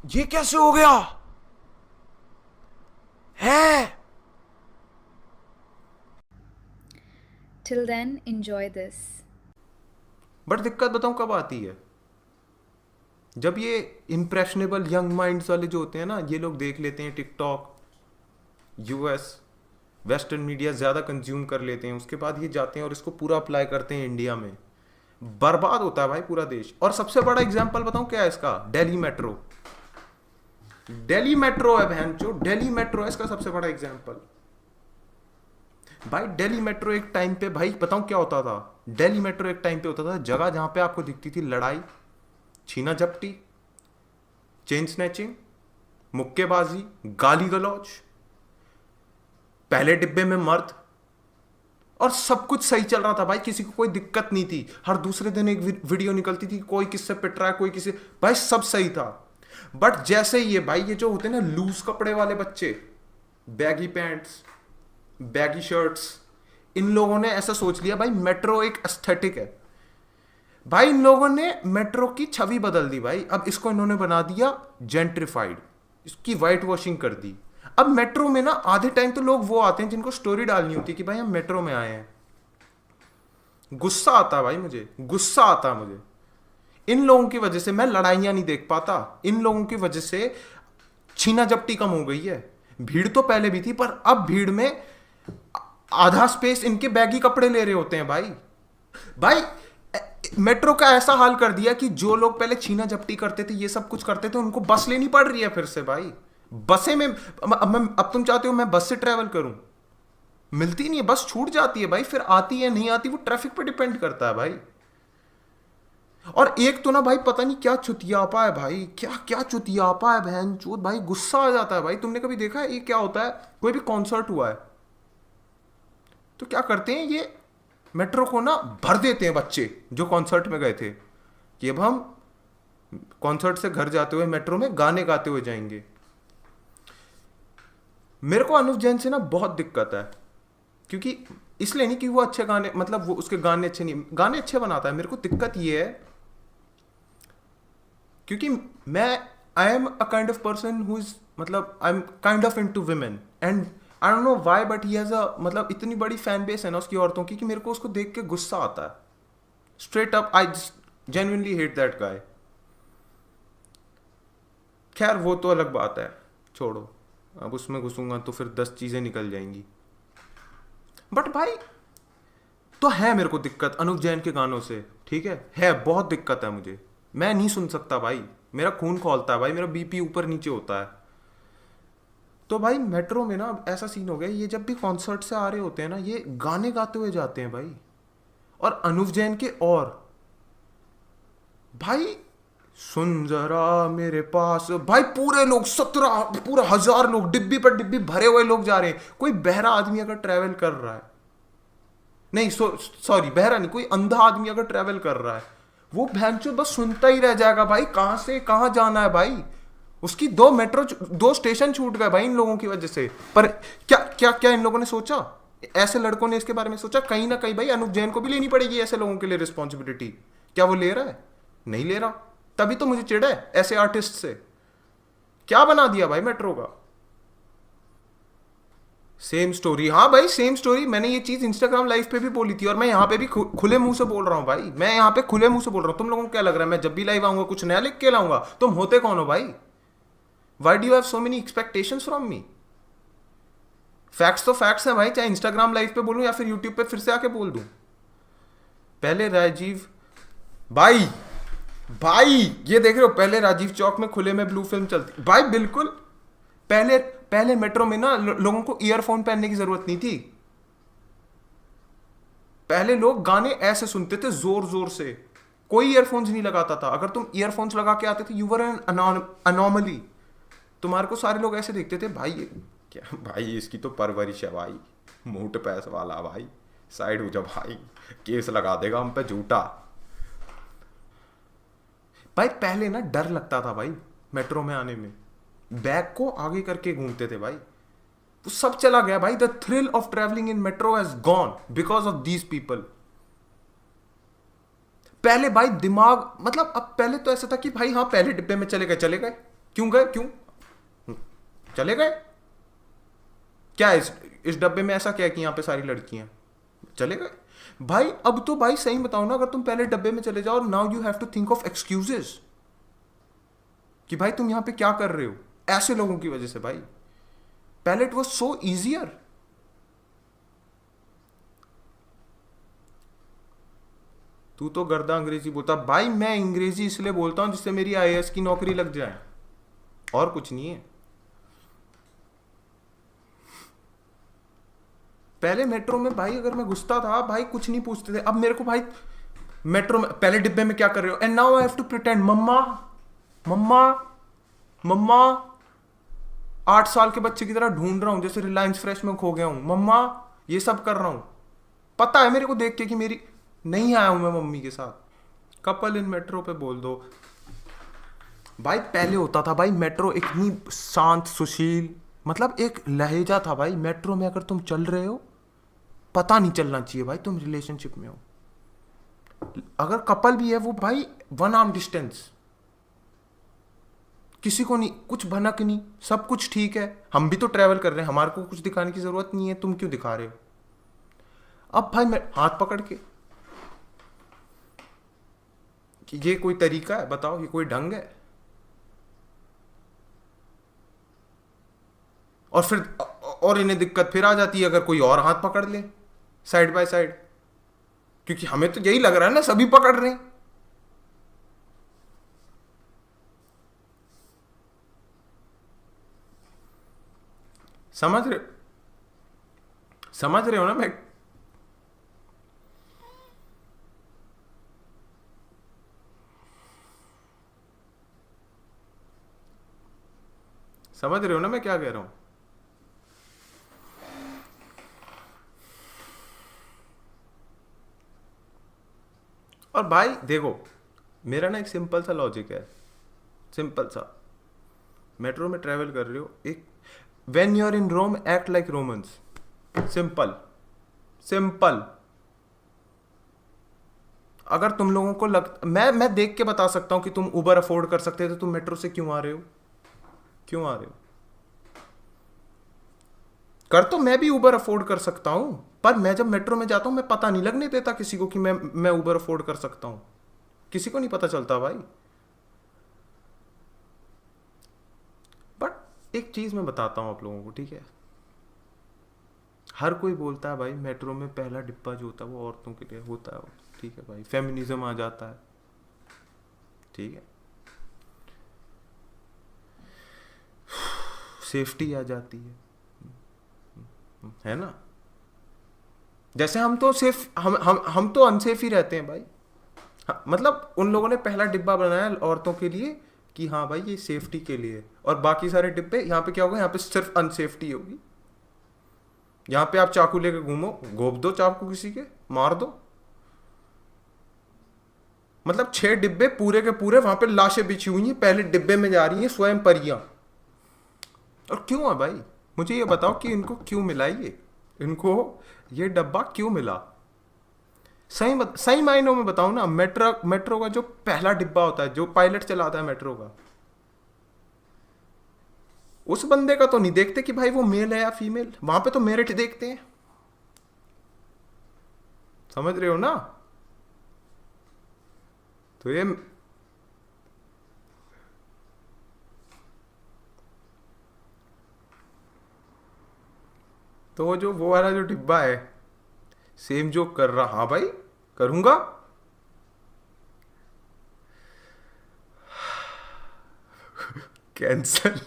ये कैसे हो गया है? Till then, enjoy this. But दिक्कत बताऊं कब आती है? जब ये इम्प्रेशनेबल यंग माइंड्स वाले जो होते हैं ना, ये लोग देख लेते हैं टिकटॉक, यूएस, वेस्टर्न मीडिया ज़्यादा कंज्यूम कर लेते हैं, उसके बाद ये जाते हैं और इसको पूरा अप्लाई करते हैं इंडिया में। बर्बाद होता है भाई पूरा देश। और सबसे बड़ा एग्जाम्पल बताऊं क्या है इसका? दिल्ली मेट्रो। दिल्ली मेट्रो है बहन चो, दिल्ली मेट्रो है इसका सबसे बड़ा एग्जाम्पल। भाई दिल्ली मेट्रो एक टाइम पे, भाई बताऊं क्या होता था? दिल्ली मेट्रो एक टाइम पे होता था जगह जहां पे आपको दिखती थी लड़ाई, छीना झपटी, चेन स्नैचिंग, मुक्केबाजी, गाली गलौज, पहले डिब्बे में मर्द, और सब कुछ सही चल रहा था भाई, किसी को कोई दिक्कत नहीं थी। हर दूसरे दिन एक वीडियो निकलती थी, कोई किससे पिट रहा है, कोई किसी, भाई सब सही था। बट जैसे ये भाई ये जो होते हैं ना लूज कपड़े वाले बच्चे, बैगी पैंट्स, बैगी शर्ट्स, इन लोगों ने ऐसा सोच लिया भाई मेट्रो एक एस्थेटिक है। भाई इन लोगों ने मेट्रो की छवि बदल दी भाई। अब इसको इन्होंने बना दिया जेंट्रिफाइड, इसकी वाइट वॉशिंग कर दी। अब मेट्रो में ना आधे टाइम तो लोग वो आते हैं जिनको स्टोरी डालनी होती है कि भाई हम मेट्रो में आए हैं। गुस्सा आता भाई, मुझे गुस्सा आता मुझे। इन लोगों की वजह से मैं लड़ाइयां नहीं देख पाता, इन लोगों की वजह से छीना झपटी कम हो गई है। भीड़ तो पहले भी थी, पर अब भीड़ में आधा स्पेस इनके बैगी कपड़े ले रहे होते हैं भाई। भाई मेट्रो का ऐसा हाल कर दिया कि जो लोग पहले छीना झपटी करते थे, ये सब कुछ करते थे, उनको बस लेनी पड़ रही है फिर से भाई। बसें में अब तुम चाहते हो मैं बस से ट्रेवल करूं, मिलती नहीं है, बस छूट जाती है भाई, फिर आती है नहीं आती वो ट्रैफिक पे डिपेंड करता है भाई। और एक तो ना भाई पता नहीं क्या चुतियापा है भाई, क्या क्या चुतियापा है बहन चोद भाई, गुस्सा आ जाता है भाई। तुमने कभी देखा है ये क्या होता है? कोई भी कॉन्सर्ट हुआ है तो क्या करते हैं, ये मेट्रो को ना भर देते हैं बच्चे जो कॉन्सर्ट में गए थे कि अब हम कॉन्सर्ट से घर जाते हुए मेट्रो में गाने गाते हुए जाएंगे। मेरे को अनुव जैन से ना बहुत दिक्कत है, क्योंकि इसलिए नहीं कि वो अच्छे गाने, मतलब वो उसके गाने अच्छे नहीं, गाने अच्छे बनाता है। मेरे को दिक्कत ये है क्योंकि मैं, I am a kind of person who is, मतलब I am kind of into women, and I don't know why but he has a, मतलब इतनी बड़ी फैन बेस है ना उसकी औरतों की, कि मेरे को उसको देख के गुस्सा आता है। Straight up I genuinely hate that guy. खैर वो तो अलग बात है, छोड़ो, अब उसमें घुसूंगा तो फिर 10 चीजें निकल जाएंगी। बट भाई तो है मेरे को दिक्कत अनुव जैन के गानों से, ठीक है बहुत दिक्कत है मुझे। मैं नहीं सुन सकता भाई, मेरा खून खौलता है भाई, मेरा बीपी ऊपर नीचे होता है। तो भाई मेट्रो में ना ऐसा सीन हो गया, ये जब भी कॉन्सर्ट से आ रहे होते हैं ना, ये गाने गाते हुए जाते हैं भाई। और अनुव जैन के, और भाई सुन जरा मेरे पास, भाई पूरे लोग 17 पूरा 1000 लोग, डिब्बी पर डिब्बी भरे हुए लोग जा रहे हैं। कोई बहरा आदमी अगर ट्रैवल कर रहा है, नहीं सॉरी बहरा नहीं, कोई अंधा आदमी अगर ट्रैवल कर रहा है, वो भैंचो बस सुनता ही रह जाएगा भाई, कहां से कहां जाना है भाई। उसकी 2 स्टेशन छूट गए भाई इन लोगों की वजह से। पर क्या क्या क्या इन लोगों ने सोचा, ऐसे लड़कों ने इसके बारे में सोचा कहीं ना कहीं भाई अनुव जैन को भी लेनी पड़ेगी ऐसे लोगों के लिए रिस्पॉन्सिबिलिटी। क्या वो ले रहा है? नहीं ले रहा। तभी तो मुझे चिढ़ है ऐसे आर्टिस्ट से। क्या बना दिया भाई मेट्रो का? सेम स्टोरी, हाँ भाई सेम स्टोरी। मैंने ये चीज इंस्टाग्राम लाइव पे भी बोली थी, और मैं यहाँ पे भी खुले मुंह से बोल रहा हूँ भाई, मैं यहाँ पे खुले मुंह से बोल रहा हूँ। तुम लोगों को क्या लग रहा है मैं जब भी लाइव आऊंगा कुछ नया लिख के लाऊंगा? तुम होते कौन हो भाई? Why do you have so many expectations from me? Facts तो फैक्ट्स हैं भाई, चाहे इंस्टाग्राम लाइव पे बोलूं या फिर यूट्यूब पे फिर से आके बोल दूं। पहले राजीव भाई, भाई ये देख रहे हो, पहले राजीव चौक में खुले में ब्लू फिल्म चलती भाई, बिल्कुल। पहले पहले मेट्रो में ना लोगों को ईयरफोन पहनने की जरूरत नहीं थी। पहले लोग गाने ऐसे सुनते थे जोर जोर से, कोई ईयरफोन्स नहीं लगाता था। अगर तुम ईयरफोन्स लगा के आते थे यू वर एन अनॉमली। तुम्हारे को सारे लोग ऐसे देखते थे भाई, क्या भाई इसकी तो परवरिश है भाई, मोट पैस वाला भाई, साइड हो जा भाई, केस लगा देगा हम पे झूठा। भाई पहले ना डर लगता था भाई मेट्रो में आने में, बैग को आगे करके घूमते थे भाई। वो सब चला गया भाई, the thrill of travelling in metro has gone because of these people. पहले भाई दिमाग, मतलब अब पहले तो ऐसा था कि भाई हाँ पहले डिब्बे में चले गए, क्यों गए, क्यों चले गए? क्या इस डब्बे में ऐसा क्या है कि यहाँ पे सारी लड़कियां चले गए? भाई अब तो भाई सही बताओ ना, अगर तुम पहले डब्बे में चले जाओ, now you have to think of excuses कि भाई तुम यहां पे क्या कर रहे हो, ऐसे लोगों की वजह से। भाई पहले इट वॉज सो इजियर। तू तो गर्दा अंग्रेजी बोलता भाई, मैं अंग्रेजी इसलिए बोलता हूं जिससे मेरी आईएएस की नौकरी लग जाए, और कुछ नहीं है। पहले मेट्रो में भाई अगर मैं घुसता था भाई कुछ नहीं पूछते थे, अब मेरे को भाई मेट्रो में पहले डिब्बे में क्या कर रहे हो, and now I have to pretend mamma mamma mamma, 8 साल के बच्चे की तरह ढूंढ रहा हूं जैसे रिलायंस फ्रेश में खो गया हूं, मम्मा ये सब कर रहा हूं। पता है मेरे को देख के कि मेरी नहीं आया हूं मैं मम्मी के साथ। कपल इन मेट्रो पे बोल दो भाई, पहले होता था भाई मेट्रो इतनी शांत सुशील, मतलब एक लहजा था भाई मेट्रो में, अगर तुम चल रहे हो पता नहीं चलना चाहिए भाई तुम रिलेशनशिप में हो। अगर कपल भी है वो भाई 1 आर्म डिस्टेंस, किसी को नहीं कुछ भनक नहीं, सब कुछ ठीक है। हम भी तो ट्रैवल कर रहे हैं, हमारे को कुछ दिखाने की जरूरत नहीं है, तुम क्यों दिखा रहे हो? अब भाई मैं हाथ पकड़ के कि ये कोई तरीका है? बताओ, ये कोई ढंग है? और फिर और इन्हें दिक्कत फिर आ जाती है अगर कोई और हाथ पकड़ ले साइड बाय साइड, क्योंकि हमें तो यही लग रहा है ना सभी पकड़ रहे हैं। समझ रहे समझ रहे हो ना? मैं समझ रहे हो ना मैं क्या कह रहा हूं? और भाई देखो, मेरा ना एक सिंपल सा लॉजिक है, सिंपल सा। मेट्रो में ट्रैवल कर रहे हो, एक when you are in Rome act like Romans, simple simple. अगर तुम लोगों को मैं देख के बता सकता हूं कि तुम उबर अफोर्ड कर सकते हो, तो तुम मेट्रो से क्यों आ रहे हो? क्यों आ रहे हो? कर तो मैं भी उबर अफोर्ड कर सकता हूं, पर मैं जब मेट्रो में जाता हूं मैं पता नहीं लगने देता किसी को कि मैं उबर अफोर्ड कर सकता हूं। किसी को नहीं पता चलता भाई। बट एक चीज मैं बताता हूं आप लोगों को, ठीक है? हर कोई बोलता है भाई मेट्रो में पहला डिब्बा जो होता है वो औरतों के लिए होता है, ठीक है भाई, फेमिनिज्म आ जाता है, ठीक है, सेफ्टी आ जाती है ना? जैसे हम तो सेफ हम तो अनसेफ ही रहते हैं भाई। मतलब उन लोगों ने पहला डिब्बा बनाया औरतों के लिए कि हाँ भाई ये सेफ्टी के लिए, और बाकी सारे डिब्बे यहाँ पे क्या होगा, यहाँ पे सिर्फ अनसेफ्टी होगी। यहाँ पे आप चाकू लेके घूमो, घोप दो चाकू किसी के, मार दो। मतलब 6 डिब्बे पूरे के पूरे वहां पे लाशें बिछी हुई हैं, पहले डिब्बे में जा रही हैं स्वयं परियां। और क्यों है भाई? मुझे ये बताओ कि इनको क्यों मिला ये, इनको ये डब्बा क्यों मिला? सही मायनों में बताऊं ना, मेट्रो का जो पहला डिब्बा होता है, जो पायलट चलाता है मेट्रो का, उस बंदे का तो नहीं देखते कि भाई वो मेल है या फीमेल, वहां पे तो मेरिट देखते हैं। समझ रहे हो ना? तो ये तो जो वो वाला जो डिब्बा है, सेम जो कर रहा, हाँ भाई करूंगा। कैंसल।